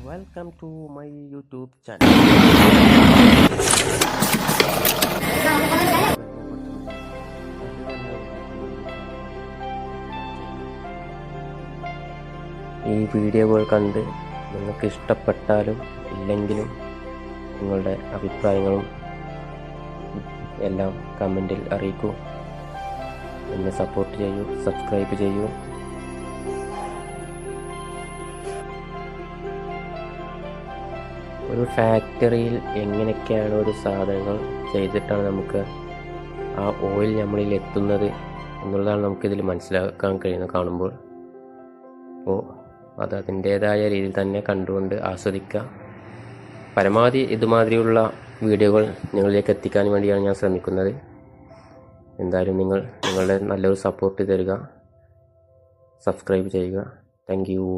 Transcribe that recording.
Welcome to my YouTube channel. ഈ വീഡിയോകൾ കണ്ട് നിങ്ങൾക്ക് ഇഷ്ടപ്പെട്ടാലും ഇല്ലെങ്കിലും നിങ്ങളുടെ അഭിപ്രായങ്ങളും എല്ലാം കമൻറ്റിൽ അറിയിക്കൂ. എന്നെ സപ്പോർട്ട് ചെയ്യൂ, സബ്സ്ക്രൈബ് ചെയ്യൂ. ഒരു ഫാക്ടറിയിൽ എങ്ങനെയൊക്കെയാണ് ഒരു സാധനങ്ങൾ ചെയ്തിട്ടാണ് നമുക്ക് ആ ഓയിൽ നമ്മളിൽ എത്തുന്നത് എന്നുള്ളതാണ് നമുക്കിതിൽ മനസ്സിലാക്കാൻ കഴിയുന്നത് കാണുമ്പോൾ. അപ്പോൾ അത് അതിൻ്റേതായ രീതിയിൽ തന്നെ കണ്ടുകൊണ്ട് ആസ്വദിക്കുക. പരമാവധി ഇതുമാതിരിയുള്ള വീഡിയോകൾ നിങ്ങളിലേക്ക് എത്തിക്കാൻ വേണ്ടിയാണ് ഞാൻ ശ്രമിക്കുന്നത്. എന്തായാലും നിങ്ങളുടെ നല്ലൊരു സപ്പോർട്ട് തരിക, സബ്സ്ക്രൈബ് ചെയ്യുക. Thank you.